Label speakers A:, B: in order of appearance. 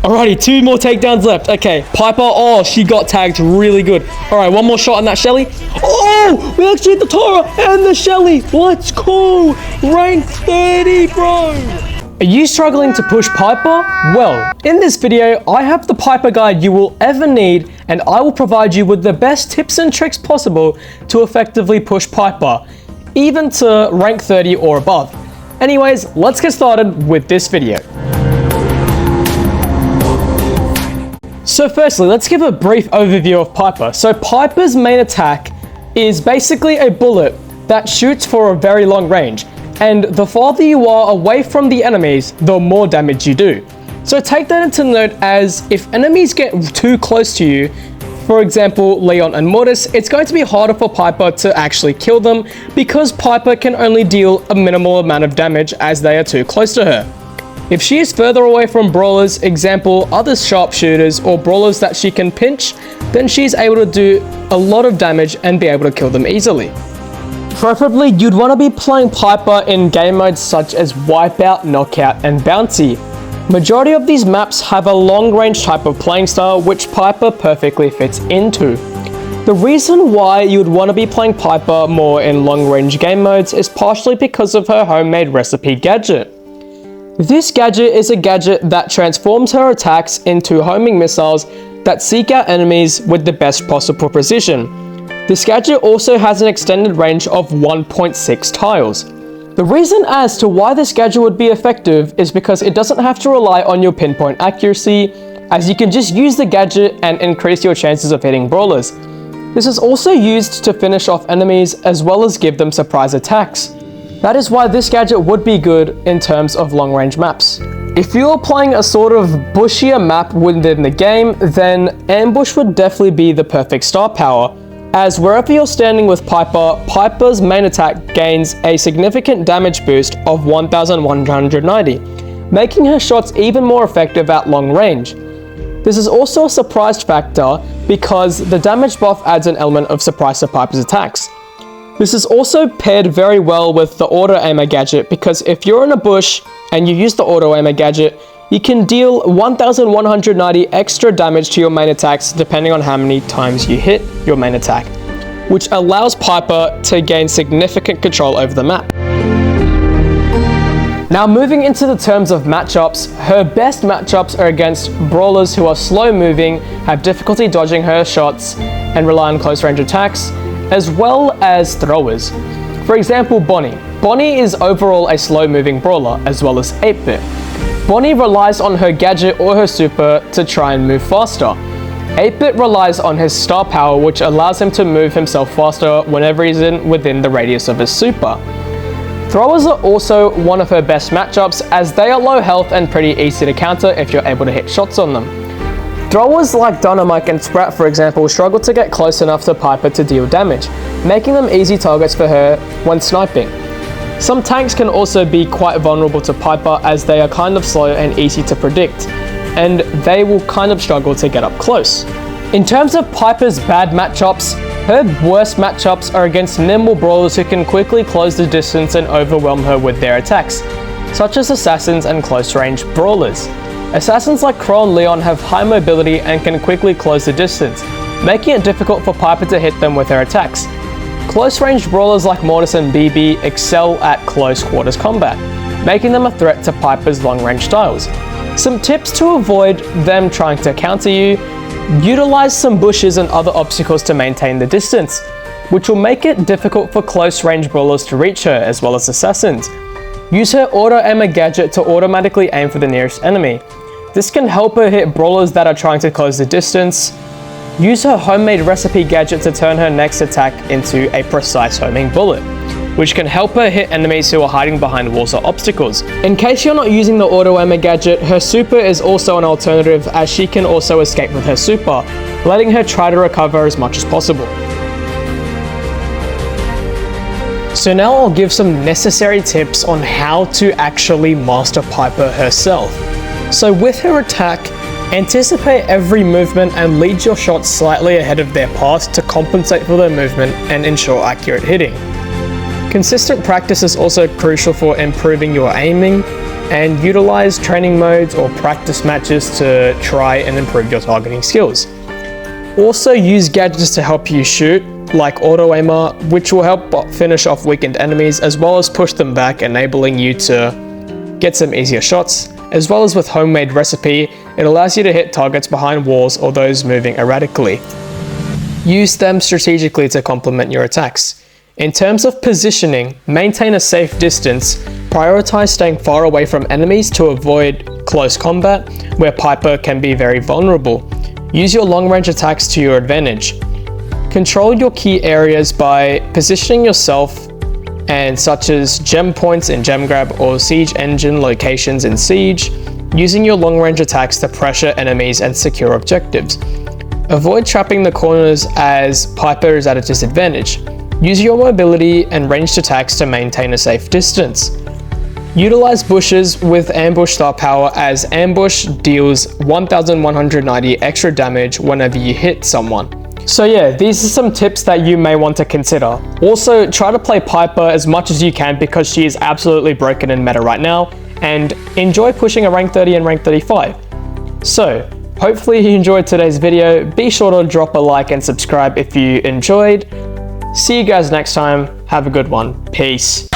A: Alrighty, 2 more takedowns left. Okay, Piper, oh, she got tagged really good. Alright, 1 more shot on that Shelly. Oh, we actually hit the Tara and the Shelly. Let's go. Rank 30, bro. Are you struggling to push Piper? Well, in this video, I have the Piper guide you will ever need, and I will provide you with the best tips and tricks possible to effectively push Piper, even to rank 30 or above. Anyways, let's get started with this video. So firstly, let's give a brief overview of Piper. So Piper's main attack is basically a bullet that shoots for a very long range, and the farther you are away from the enemies, the more damage you do. So take that into note, as if enemies get too close to you, for example, Leon and Mortis, it's going to be harder for Piper to actually kill them because Piper can only deal a minimal amount of damage as they are too close to her. If she is further away from brawlers, example, other sharpshooters or brawlers that she can pinch, then she's able to do a lot of damage and be able to kill them easily. Preferably, you'd want to be playing Piper in game modes such as Wipeout, Knockout, and Bounty. Majority of these maps have a long-range type of playing style which Piper perfectly fits into. The reason why you would want to be playing Piper more in long-range game modes is partially because of her homemade recipe gadget. This gadget is a gadget that transforms her attacks into homing missiles that seek out enemies with the best possible precision. This gadget also has an extended range of 1.6 tiles. The reason as to why this gadget would be effective is because it doesn't have to rely on your pinpoint accuracy, as you can just use the gadget and increase your chances of hitting brawlers. This is also used to finish off enemies as well as give them surprise attacks. That is why this gadget would be good in terms of long-range maps. If you are playing a sort of bushier map within the game, then Ambush would definitely be the perfect star power, as wherever you're standing with Piper, Piper's main attack gains a significant damage boost of 1190, making her shots even more effective at long range. This is also a surprise factor because the damage buff adds an element of surprise to Piper's attacks. This is also paired very well with the auto aimer gadget, because if you're in a bush and you use the auto aimer gadget, you can deal 1190 extra damage to your main attacks depending on how many times you hit your main attack, which allows Piper to gain significant control over the map. Now moving into the terms of matchups, her best matchups are against brawlers who are slow moving, have difficulty dodging her shots, and rely on close range attacks, as well as throwers. For example, Bonnie. Bonnie is overall a slow moving brawler, as well as 8-bit. Bonnie relies on her gadget or her super to try and move faster. 8-bit relies on his star power, which allows him to move himself faster whenever he's within the radius of his super. Throwers are also one of her best matchups, as they are low health and pretty easy to counter if you're able to hit shots on them. Throwers like Dynamite and Sprat, for example, struggle to get close enough to Piper to deal damage, making them easy targets for her when sniping. Some tanks can also be quite vulnerable to Piper, as they are kind of slow and easy to predict, and they will kind of struggle to get up close. In terms of Piper's bad matchups, her worst matchups are against nimble brawlers who can quickly close the distance and overwhelm her with their attacks, such as assassins and close-range brawlers. Assassins like Crow and Leon have high mobility and can quickly close the distance, making it difficult for Piper to hit them with her attacks. Close-range brawlers like Mortis and BB excel at close quarters combat, making them a threat to Piper's long-range styles. Some tips to avoid them trying to counter you: utilize some bushes and other obstacles to maintain the distance, which will make it difficult for close-range brawlers to reach her, as well as assassins. Use her auto-aimer gadget to automatically aim for the nearest enemy. This can help her hit brawlers that are trying to close the distance. Use her homemade recipe gadget to turn her next attack into a precise homing bullet, which can help her hit enemies who are hiding behind walls or obstacles. In case you're not using the auto-aimer gadget, her super is also an alternative, as she can also escape with her super, letting her try to recover as much as possible. So now I'll give some necessary tips on how to actually master Piper herself. So with her attack, anticipate every movement and lead your shots slightly ahead of their path to compensate for their movement and ensure accurate hitting. Consistent practice is also crucial for improving your aiming. and utilize training modes or practice matches to try and improve your targeting skills. Also use gadgets to help you shoot, like auto aimer, which will help finish off weakened enemies as well as push them back, enabling you to get some easier shots. As well as with homemade recipe, it allows you to hit targets behind walls or those moving erratically. Use them strategically to complement your attacks. In terms of positioning, maintain a safe distance. Prioritize staying far away from enemies to avoid close combat, where Piper can be very vulnerable. Use your long-range attacks to your advantage. Control your key areas by positioning yourself and such as gem points in Gem Grab or siege engine locations in Siege, using your long-range attacks to pressure enemies and secure objectives. Avoid trapping the corners as Piper is at a disadvantage. Use your mobility and ranged attacks to maintain a safe distance. Utilize bushes with ambush star power, as ambush deals 1190 extra damage whenever you hit someone. So yeah, these are some tips that you may want to consider. Also, try to play Piper as much as you can because she is absolutely broken in meta right now, and enjoy pushing a rank 30 and rank 35. So, hopefully you enjoyed today's video. Be sure to drop a like and subscribe if you enjoyed. See you guys next time. Have a good one. Peace.